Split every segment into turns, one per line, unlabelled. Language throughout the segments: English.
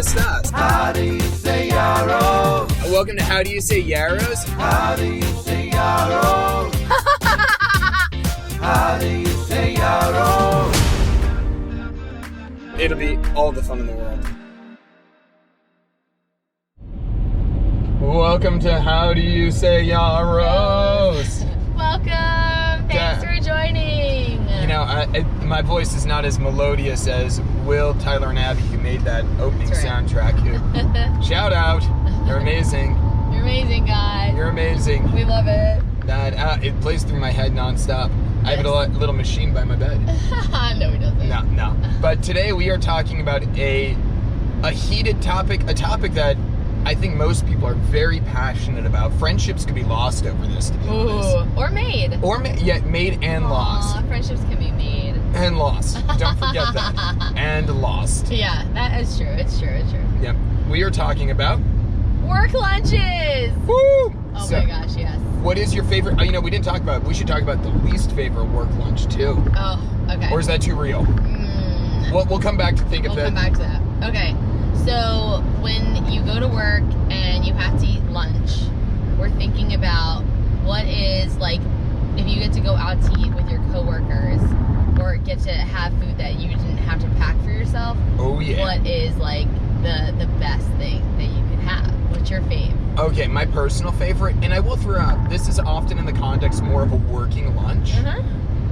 messed up.
How do you say yarrow?
Welcome to How Do You Say Yarrows?
How do you say yarrow? How do you say yarrow?
It'll be all the fun in the world. Welcome to How Do You Say Yarrows?
Welcome. Thanks for joining.
You know, my voice is not as melodious as Will, Tyler, and Abby, who made that opening soundtrack. Shout out. You're amazing.
You're amazing, guys.
You're amazing.
We love it.
That it plays through my head nonstop. Yes. I have a little machine by my bed.
No, he doesn't.
No. But today we are talking about a heated topic, a topic that I think most people are very passionate about. Friendships could be lost over this, to be honest.
Or made.
Made and lost.
Friendships can be made.
And lost. Don't forget that. And lost.
Yeah, that is true. It's true.
Yep. We are talking about
work lunches.
Woo!
Oh my gosh, yes.
What is your favorite? We didn't talk about it. We should talk about the least favorite work lunch too.
Oh, okay.
Or is that too real? We'll come back to think of that.
We'll come back to that. Okay. So when you go to work and you have to eat lunch, we're thinking about what is like if you get to go out to eat with your coworkers or get to have food that you didn't have to pack for yourself.
Oh yeah.
What is like the best thing that you could have? What's your fave?
Okay, my personal favorite, and I will throw out, this is often in the context more of a working lunch.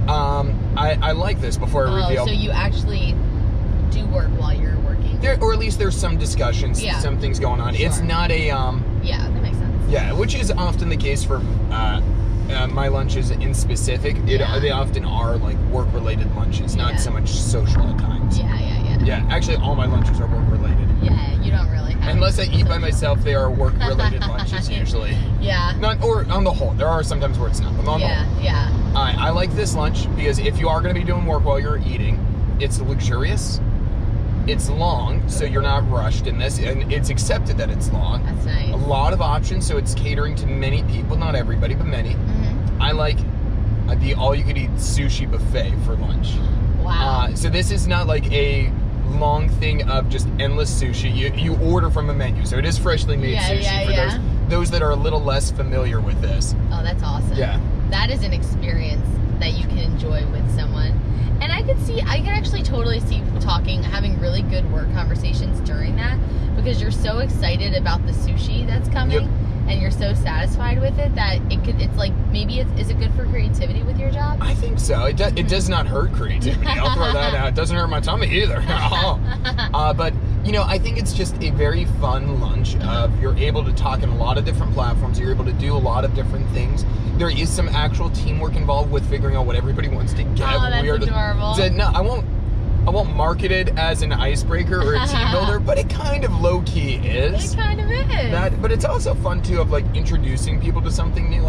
I like this before I reveal.
So you actually do work while you're working?
Or at least there's some discussions, some things going on. Sure. It's not a
yeah, that makes sense.
Yeah, which is often the case for my lunches in specific. They often are like work-related lunches, not so much social at times. Yeah, actually all my lunches are work-related.
Yeah, you don't really have.
Unless I eat by myself, they are work-related lunches usually.
Yeah.
Or on the whole. There are sometimes where it's not, but on the whole.
Yeah.
I like this lunch because if you are going to be doing work while you're eating, it's luxurious. It's long, so you're not rushed in this, and it's accepted that it's long.
That's nice.
A lot of options, so it's catering to many people, not everybody, but many. Mm-hmm. I like the all-you-could-eat sushi buffet for lunch.
Wow.
So this is not like a long thing of just endless sushi. You order from a menu, so it is freshly made sushi for those that are a little less familiar with this.
Oh, that's awesome.
Yeah.
That is an experience that you can enjoy with someone. And I can actually totally see having really good work conversations during that because you're so excited about the sushi that's coming and you're so satisfied with it that it's like maybe is it good for creativity with your job?
I think so. It does not hurt creativity. I'll throw that out. It doesn't hurt my tummy either. But I think it's just a very fun lunch. You're able to talk in a lot of different platforms. You're able to do a lot of different things. There is some actual teamwork involved with figuring out what everybody wants to get.
Oh, that's adorable.
No, I won't market it as an icebreaker or a team builder, but it kind of low-key is.
It kind of is.
But it's also fun, too, of, like, introducing people to something new.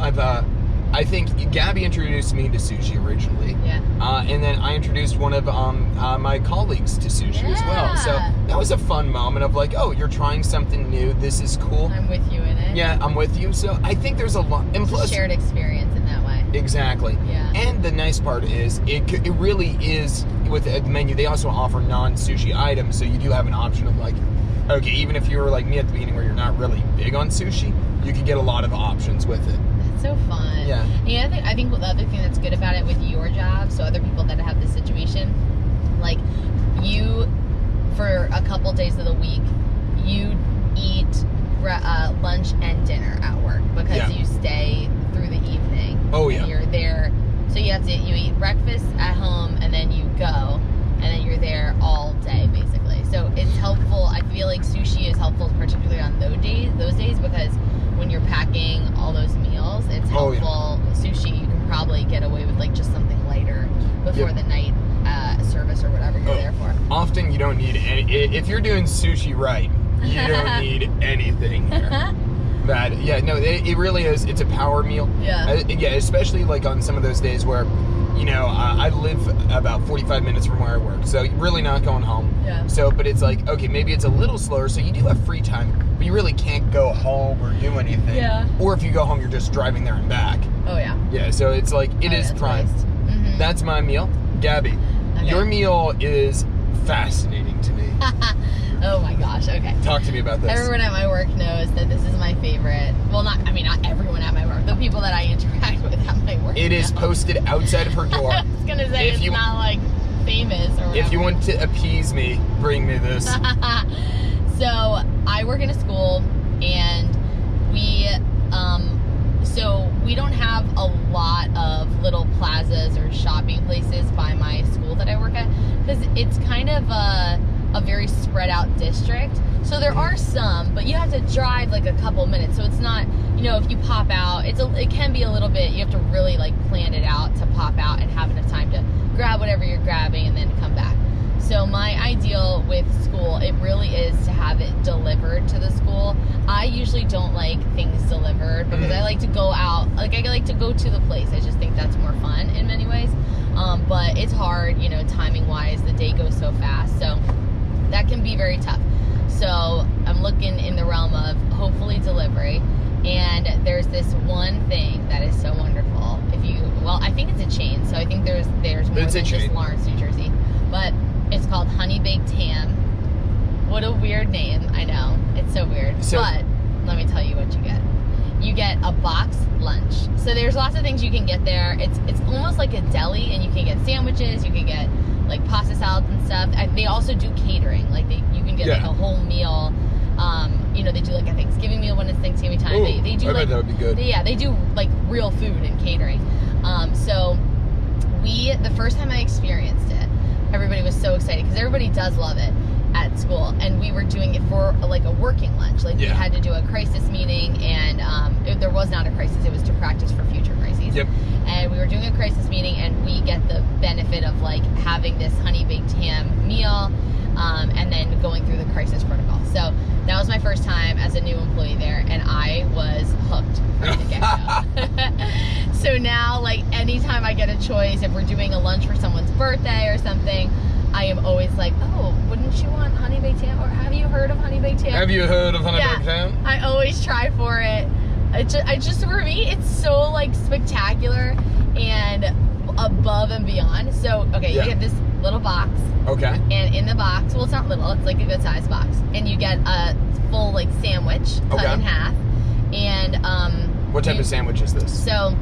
I think Gabby introduced me to sushi originally.
Yeah.
And then I introduced one of my colleagues to sushi as well. So that was a fun moment of like, oh, you're trying something new. This is cool.
I'm with you in it.
Yeah, I'm with you. So I think there's a lot. And plus,
shared experience in that way.
Exactly.
Yeah.
And the nice part is it really is with the menu. They also offer non-sushi items, so you do have an option of like, okay, even if you were like me at the beginning where you're not really big on sushi, you can get a lot of options with it.
So fun.
Yeah.
I think the other thing that's good about it with your job, so other people that have this situation, like you, for a couple days of the week, you eat lunch and dinner at work because you stay through the evening.
Oh yeah.
And you're there, so you eat breakfast at home and then you go, and then you're there all day basically. So it's helpful. I feel like sushi is helpful, particularly on those days because when you're packing all those meals, it's helpful. Sushi, you can probably get away with like just something lighter before the night service or whatever you're there for.
Often you don't need any. If you're doing sushi right, you don't need anything here. It really is. It's a power meal.
Yeah.
Especially like on some of those days where, I live about 45 minutes from where I work, so you're really not going home.
Yeah.
So, but it's like, okay, maybe it's a little slower, so you do have free time, but you really can't go home or do anything.
Yeah.
Or if you go home, you're just driving there and back.
Oh, yeah.
Yeah, so it's like, it is prime.
Nice. Mm-hmm.
That's my meal. Gabby, your meal is fascinating to me.
Oh my gosh, okay.
Talk to me about this.
Everyone at my work knows that this is my favorite. Well, not everyone at my work. The people that I interact with at my work.
It is
know.
posted outside of her door.
I was gonna say it's not like famous or whatever.
If you want to appease me, bring me this.
So I work in a school, and we don't have a lot of little plazas or shopping places by my school that I work at, because it's kind of a very spread out district. So there are some, but you have to drive like a couple minutes. So it's not, if you pop out, it can be a little bit, you have to really like plan it out to pop out and have enough time to grab whatever you're grabbing and then come back. So my ideal with school, it really is to have it delivered to the school. I usually don't like things delivered because I like to go out, like I like to go to the place. I just think that's more fun in many ways. But it's hard, timing wise, the day goes so fast. So that can be very tough. So I'm looking in the realm of hopefully delivery. And there's this one thing that is so wonderful. I think it's a chain. So I think there's more than just Lawrence, New Jersey. But it's called Honey Baked Ham. What a weird name. I know. It's so weird. But let me tell you what you get. You get a box lunch. So there's lots of things you can get there. It's almost like a deli, and you can get sandwiches, you can get like pasta salads and stuff. And they also do catering. Like you can get like a whole meal. They do like a Thanksgiving meal when it's Thanksgiving time.
Ooh,
they do
I
like
bet that would be good.
They do like real food and catering. So the first time I experienced it, everybody was so excited because everybody does love it at school, and we were doing it for like a working lunch. Like we had to do a crisis meeting, and there was not a crisis, it was to practice for future crises.
Yep.
And we were doing a crisis meeting, and we get the benefit of like having this honey baked ham meal, and then going through the crisis protocol. So that was my first time as a new employee there, and I was hooked from the get-go. So now, like, anytime I get a choice, if we're doing a lunch for someone's birthday or something, I am always like, oh, wouldn't you want honey baked ham? Or have you heard of honey baked ham?
Have you heard of honey baked ham?
I always try for it. I just for me, it's so like spectacular and above and beyond. So, okay, you get this little box.
Okay.
And in the box, well, it's not little, it's like a good size box. And you get a full like sandwich cut in half. And
what type of sandwich is this?
So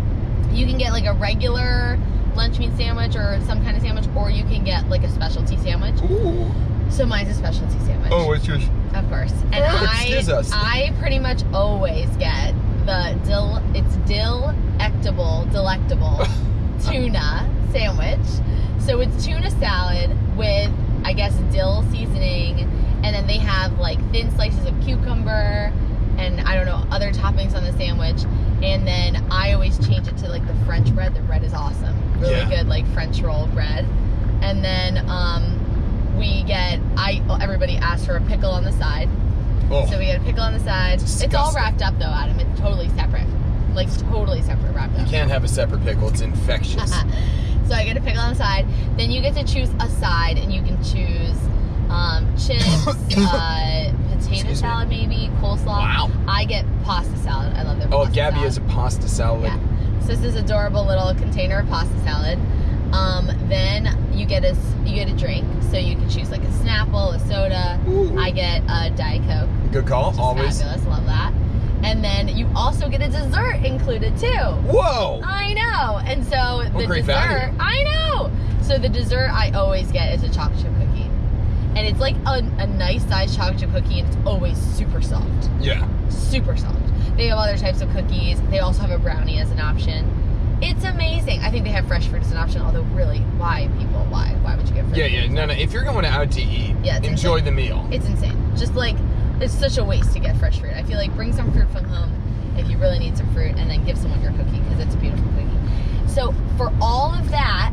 you can get like a regular lunch meat sandwich or some kind of sandwich, or you can get like a specialty sandwich.
Ooh.
So mine's a specialty sandwich.
Oh, what's yours?
Of course. And I pretty much always get the delectable tuna sandwich. So it's tuna salad with, I guess, dill seasoning, and then they have like thin slices of cucumber and I don't know, other toppings on the sandwich. And then I always change it to like the French bread. The bread is awesome. Really good like French roll bread. And then everybody asks for a pickle on the side. Oh. So we get a pickle on the side. It's all wrapped up though, Adam. It's totally separate. Like totally separate wrapped up.
You can't have a separate pickle. It's infectious.
So I get a pickle on the side. Then you get to choose a side, and you can choose chips, potato salad maybe, coleslaw. Wow. I get pasta salad. I love their pasta salad.
Gabby is a pasta salad.
Yeah. So this is adorable little container of pasta salad. Then you get a drink. So you can choose like a Snapple, a soda. Ooh. I get a Diet Coke.
Good call. Always.
Fabulous. Love that. And then you also get a dessert included too.
Whoa!
I know. And so the
great
dessert,
value.
I know. So the dessert I always get is a chocolate chip cookie. And it's like a nice sized chocolate chip cookie, and it's always super soft. Yeah. Super soft. They have other types of cookies. They also have a brownie as an option. It's amazing. I think they have fresh fruit as an option, although really, why would you get fresh fruit?
No. If you're going out to eat, enjoy the meal.
It's insane. Just like, it's such a waste to get fresh fruit. I feel like bring some fruit from home if you really need some fruit, and then give someone your cookie because it's a beautiful cookie. So for all of that,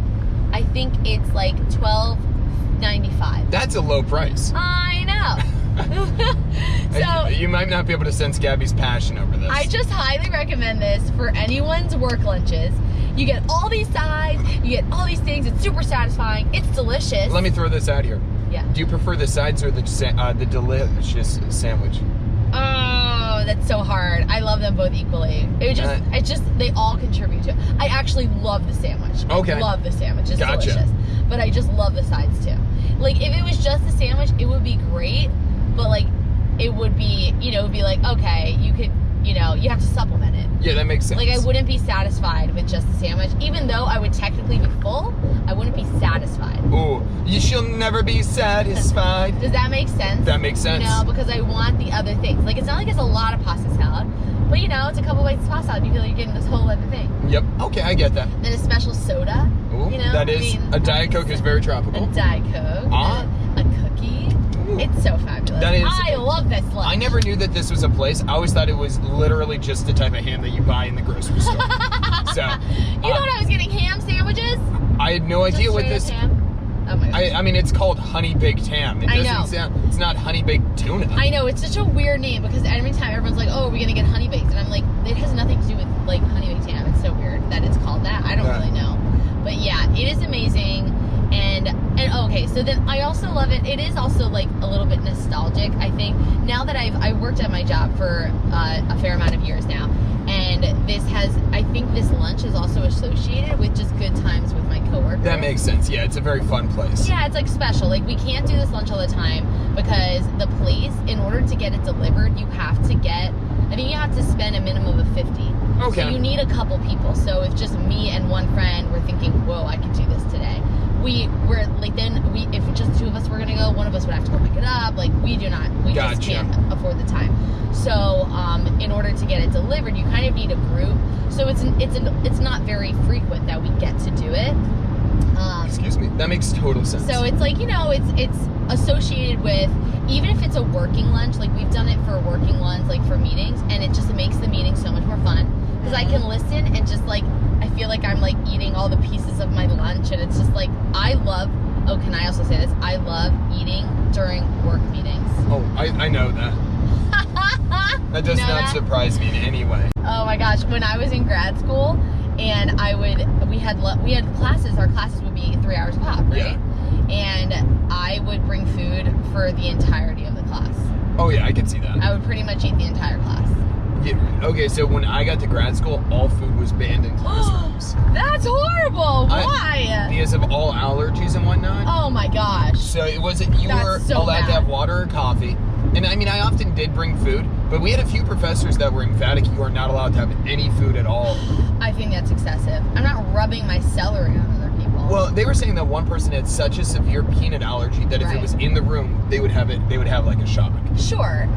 I think it's like $12.95.
That's a low price.
I know. So
you might not be able to sense Gabby's passion over this.
I just highly recommend this for anyone's work lunches. You get all these sides, you get all these things. It's super satisfying. It's delicious.
Let me throw this out here.
Yeah.
Do you prefer the sides or the delicious sandwich?
Oh, that's so hard. I love them both equally. They all contribute to it. I actually love the sandwich.
Okay.
I love the sandwich. It's
Gotcha.
delicious. But I just love the sides too. Like, if it was just the sandwich, it would be great. but like it would be, you know, it would be like, okay, you could, you know, you have to supplement it.
Yeah, that makes sense.
Like I wouldn't be satisfied with just the sandwich, even though I would technically be full. I wouldn't be satisfied.
Ooh, you shall never be satisfied.
Does that make sense?
That makes sense.
You know, because I want the other things. Like, it's not like it's a lot of pasta salad, but you know, it's a couple bites of pasta salad. You feel like you're getting this whole other thing.
Yep. Okay, I get that.
Then a special soda.
Ooh,
you know,
that is a Diet Coke is very tropical.
A Diet Coke. A cookie.
Ooh.
It's so fabulous.
That is-
I love this lunch.
I never knew that this was a place. I always thought it was literally just the type of ham that you buy in the grocery store. So,
You thought I was getting ham sandwiches?
I had no idea
Just
what
straight
this.
up ham? Oh my gosh.
I mean, it's called honey baked ham. It
I
doesn't
know.
sound. It's not honey baked tuna.
I know, it's such a weird name because every time everyone's like, oh, are we gonna get honey baked? And I'm like, it has nothing to do with like honey baked ham. It's so weird that it's called that. I don't
Yeah.
really know. But yeah, it is amazing. And okay, so then I also love it. It is also like a little bit nostalgic, I think. Now that I worked at my job for a fair amount of years now, and I think this lunch is also associated with just good times with my coworkers.
That makes sense. Yeah, it's a very fun place.
Yeah, it's like special. Like we can't do this lunch all the time because the place, in order to get it delivered, you have to spend a minimum of 50.
Okay.
So you need a couple people. So if just me and one friend were thinking, whoa, I could do this today. If just two of us were gonna go, one of us would have to go pick it up. Like we just
Gotcha.
can't afford the time. So in order to get it delivered, you kind of need a group. So it's not very frequent that we get to do it.
Excuse me. That makes total sense.
So it's like, you know, it's associated with, even if it's a working lunch, like we've done it for working lunch, like for meetings, and it just makes the meeting so much more fun because I can listen and just like, I feel like I'm like eating all the pieces of my lunch, and it's just like, can I also say this? I love eating during work meetings.
Oh, I know that. That does
You know
not
that?
surprise me in any way.
Oh my gosh, when I was in grad school and we had classes, our classes would be 3 hours pop, right?
Yeah.
And I would bring food for the entirety of the class.
Oh yeah, I can see that.
I would pretty much eat the entire class.
Yeah, okay, so when I got to grad school, all food was banned in classrooms.
That's horrible. Why?
Because of all allergies and whatnot.
Oh my gosh.
So it wasn't, you
That's
were
so
allowed to
bad.
have water or coffee. And I mean, I often did bring food, but we had a few professors that were emphatic, you are not allowed to have any food at all.
I think that's excessive. I'm not rubbing my celery on other people.
Well, they were saying that one person had such a severe peanut allergy that if it
Right.
was in the room, they would have like a shock.
Sure,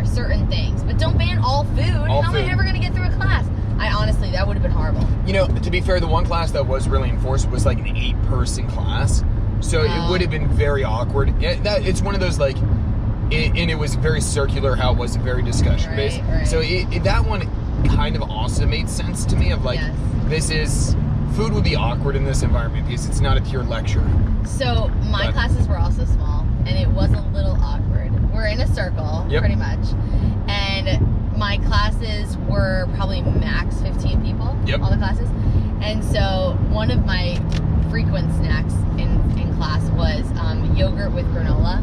certain things. But don't ban all food.
All
How am
food.
I ever going to get through a class? I honestly, that would have been horrible.
You know, to be fair, the one class that was really enforced was like an 8-person class. So it would have been very awkward. It's one of those like, and it was very circular how it wasn't very discussion based.
Right.
So that one kind of also made sense to me of like,
Yes.
food would be awkward in this environment because it's not a pure lecture.
So my classes were also small, and it was a little awkward. We're in a circle,
Yep.
pretty much, and my classes were probably max 15 people.
Yep.
All the classes, and so one of my frequent snacks in class was yogurt with granola.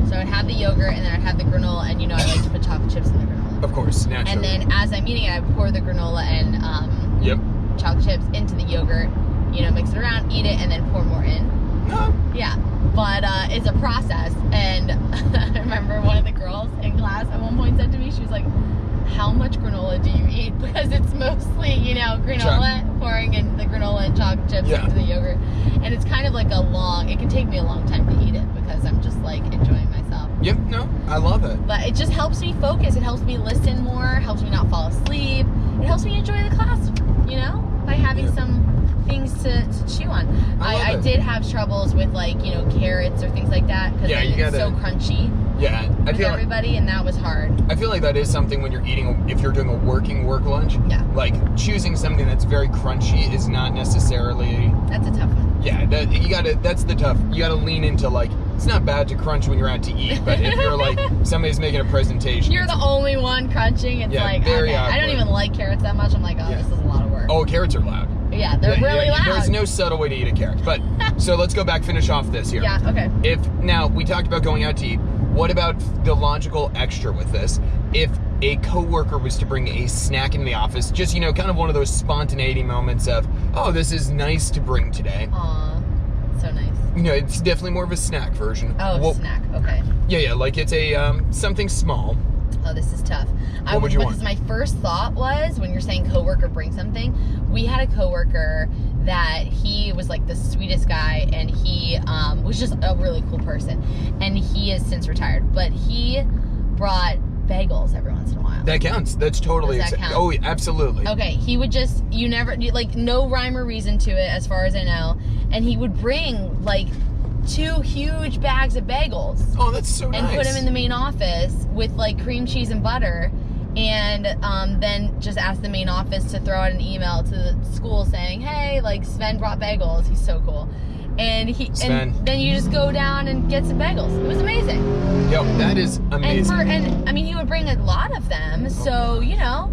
So I'd have the yogurt, and then I'd have the granola, and you know I like to put chocolate chips in the granola.
Of course, naturally.
And then as I'm eating it, I pour the granola and
Yep.
chocolate chips into the yogurt. You know, mix it around, eat it, and then pour more in.
No.
Yeah, but it's a process, and I remember one of the girls in class at one point said to me, she was like, how much granola do you eat? Because it's mostly, you know, granola, pouring in the granola and chocolate chips into the yogurt, and it's kind of like it can take me a long time to eat it because I'm just like enjoying myself.
Yep, no, I love it.
But it just helps me focus, it helps me listen more, helps me not fall asleep, it helps me enjoy the class, you know, by having some things to chew on. I did have troubles with like, you know, carrots or things like that because it's so crunchy with everybody, and that was hard.
I feel like that is something when you're eating, if you're doing a working work lunch, like choosing something that's very crunchy is not necessarily.
That's a tough one.
Yeah, you gotta lean into like, it's not bad to crunch when you're out to eat, but if you're like, somebody's making a presentation.
You're the only one crunching, it's like,
very
okay, I don't
awkward.
even like carrots that much, I'm like, this is a lot of work.
Oh, carrots are loud.
Yeah, they're really loud.
There's no subtle way to eat a carrot. But, so let's go back, finish off this here.
Yeah, okay.
Now, we talked about going out to eat. What about the logical extra with this? If a coworker was to bring a snack into the office, just, you know, kind of one of those spontaneity moments of, oh, this is nice to bring today.
Aw, That's so nice.
You know, it's definitely more of a snack version.
Oh,
Well,
snack. Okay.
Yeah, like it's a something small.
Oh, this is tough.
What would you want?
Because my first thought was, when you're saying coworker bring something, we had a coworker that he was like the sweetest guy, and he was just a really cool person, and he is since retired, but he brought bagels every once in a while.
That counts. That's totally.
Does that count?
Oh, yeah, absolutely.
Okay, he would just, like no rhyme or reason to it as far as I know, and he would bring like 2 huge bags of bagels
Oh, that's so nice.
and put them in the main office with like cream cheese and butter, and then just ask the main office to throw out an email to the school saying, hey, like Sven brought bagels. He's so cool. And
Sven.
and then you just go down and get some bagels. It was amazing.
Yo, that is amazing.
And I mean, he would bring a lot of them, so you know.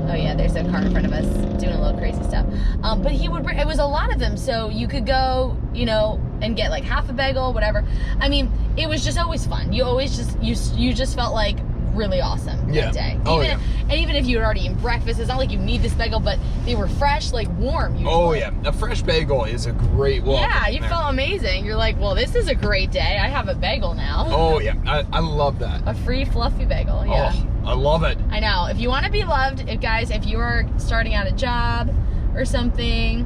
Oh yeah, there's a car in front of us doing a little crazy stuff. But he would bring, it was a lot of them, so you could go, you know, and get like half a bagel, whatever. I mean, it was just always fun. You always just you just felt like really awesome
Yeah.
that day.
Oh,
Even,
yeah.
And even if you had already eaten breakfast, it's not like you need this bagel, but they were fresh, like warm. Usually.
Oh yeah, a fresh bagel is a great welcome.
Yeah, you
there.
felt amazing. You're like, well, this is a great day. I have a bagel now.
Oh yeah, I love that.
A free fluffy bagel. Yeah.
Oh, I love it.
I know. If you want to be loved, if you are starting out a job or something,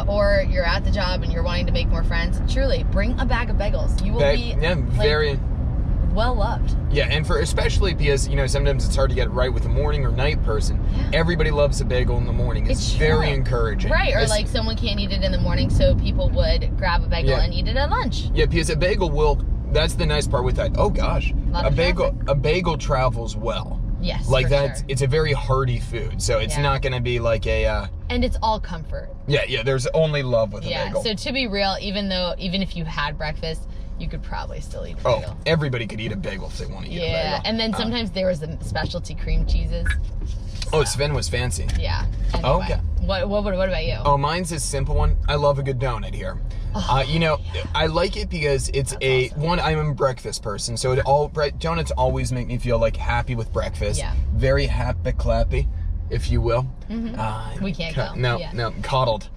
or you're at the job and you're wanting to make more friends, truly bring a bag of bagels. You will be
very
well loved.
Yeah, and for especially because, you know, sometimes it's hard to get right with a morning or night person.
Yeah.
Everybody loves a bagel in the morning. It's
It's
very
true.
encouraging.
Right, or
It's-
like someone can't eat it in the morning, so people would grab a bagel
Yeah.
and eat it at lunch.
Yeah, because a bagel will. That's the nice part with that. Oh gosh,
Lot
a
of
bagel.
traffic.
A bagel travels well.
Yes,
Like
for
that's.
sure.
It's a very hearty food, so it's
Yeah.
not going to be like a.
And it's all comfort.
Yeah. There's only love with a
Yeah.
bagel.
So to be real, even if you had breakfast, you could probably still eat a bagel.
Oh, everybody could eat a bagel if they want to eat a
Yeah,
bagel.
and then sometimes there was the specialty cream cheeses.
Oh, Sven was fancy.
Yeah. Anyway.
Okay.
What about you?
Oh, mine's a simple one. I love a good donut here. You know, I like it because it's
awesome.
I'm a breakfast person, so donuts always make me feel like happy with breakfast.
Yeah.
Very happy clappy, if you will.
We can't go.
No,
Yeah.
no, coddled.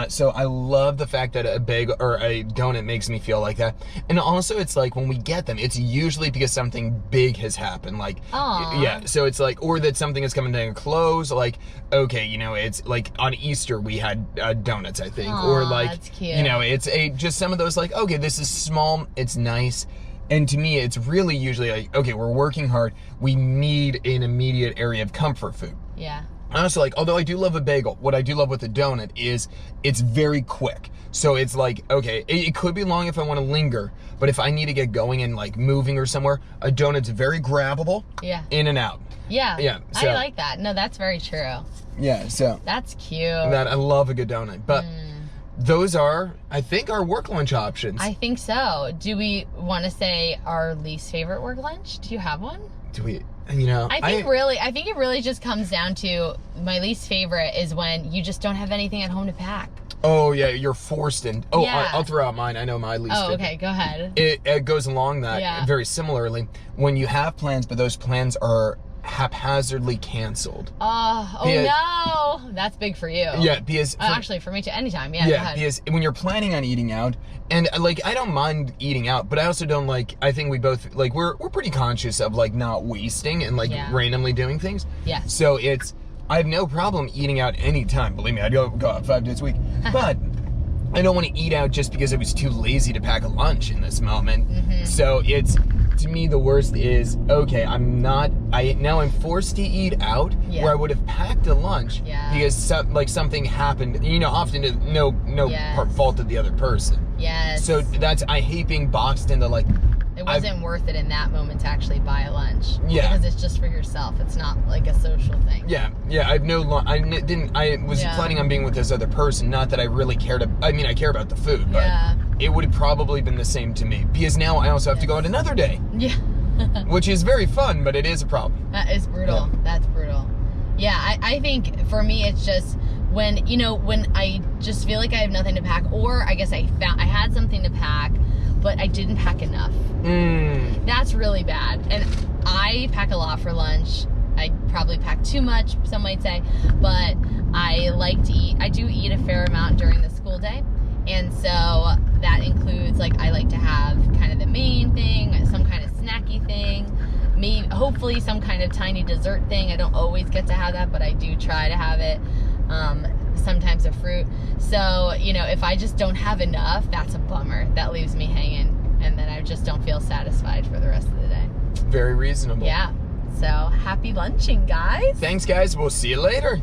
So I love the fact that a bagel or a donut makes me feel like that. And also, it's like when we get them, it's usually because something big has happened. Like,
Aw.
yeah. So it's like, or that something is coming to a close. Like, okay, you know, it's like on Easter we had donuts, I think, or
Aw,
like,
that's cute.
you know, it's just some of those like, okay, this is small, it's nice. And to me, it's really usually like, okay, we're working hard. We need an immediate area of comfort food.
Yeah.
I also like, although I do love a bagel, what I do love with a donut is it's very quick. So it's like, okay, it could be long if I want to linger, but if I need to get going and like moving or somewhere, a donut's very grabbable,
Yeah.
in and out.
Yeah.
Yeah,
I
so-
like that. No, that's very true.
Yeah, so
That's cute.
that I love a good donut. But those are, I think, our work lunch options.
I think so. Do we want to say our least favorite work lunch? Do you have one?
Do we, you know,
I think it really just comes down to my least favorite is when you just don't have anything at home to pack.
Oh yeah, you're forced in. Oh,
Yeah.
I'll throw out mine. I know my least
Oh,
favorite.
okay, go ahead.
It goes along that
Yeah.
very similarly. When you have plans, but those plans are haphazardly canceled.
Oh no, that's big for you.
Yeah, because
Actually, for me too. Anytime. Yeah. Go
yeah,
ahead.
because when you're planning on eating out, and like I don't mind eating out, but I also don't like. I think we both like we're pretty conscious of like not wasting and like
Yeah.
randomly doing things.
Yes.
So it's I have no problem eating out anytime. Believe me, I'd go out 5 days a week, but. I don't want to eat out just because I was too lazy to pack a lunch in this moment.
Mm-hmm.
So it's, to me, the worst is, okay, now I'm forced to eat out
Yeah.
where I would have packed a lunch
Yeah.
because something happened, you know, often to no
Yes.
fault of the other person.
Yes.
So I hate being boxed into like,
it wasn't worth it in that moment to actually buy a lunch.
Yeah.
Because it's just for yourself. It's not like a social thing.
yeah, I have no, I was
Yeah.
planning on being with this other person, not that I really cared, I mean, I care about the food, but
Yeah.
it would have probably been the same to me because now I also have to go out another day.
Yeah.
Which is very fun, but it is a problem.
That is brutal.
Yeah.
That's brutal. Yeah, I think for me it's just when I just feel like I have nothing to pack, or I guess I had something to pack, but I didn't pack enough. That's really bad. And I pack a lot for lunch. I probably pack too much, some might say, but I like to eat. I do eat a fair amount during the school day. And so me, hopefully some kind of tiny dessert thing. I don't always get to have that, but I do try to have it. Sometimes a fruit. So, you know, if I just don't have enough, that's a bummer. That leaves me hanging, and then I just don't feel satisfied for the rest of the day.
Very reasonable.
Yeah. So happy lunching, guys.
Thanks, guys. We'll see you later.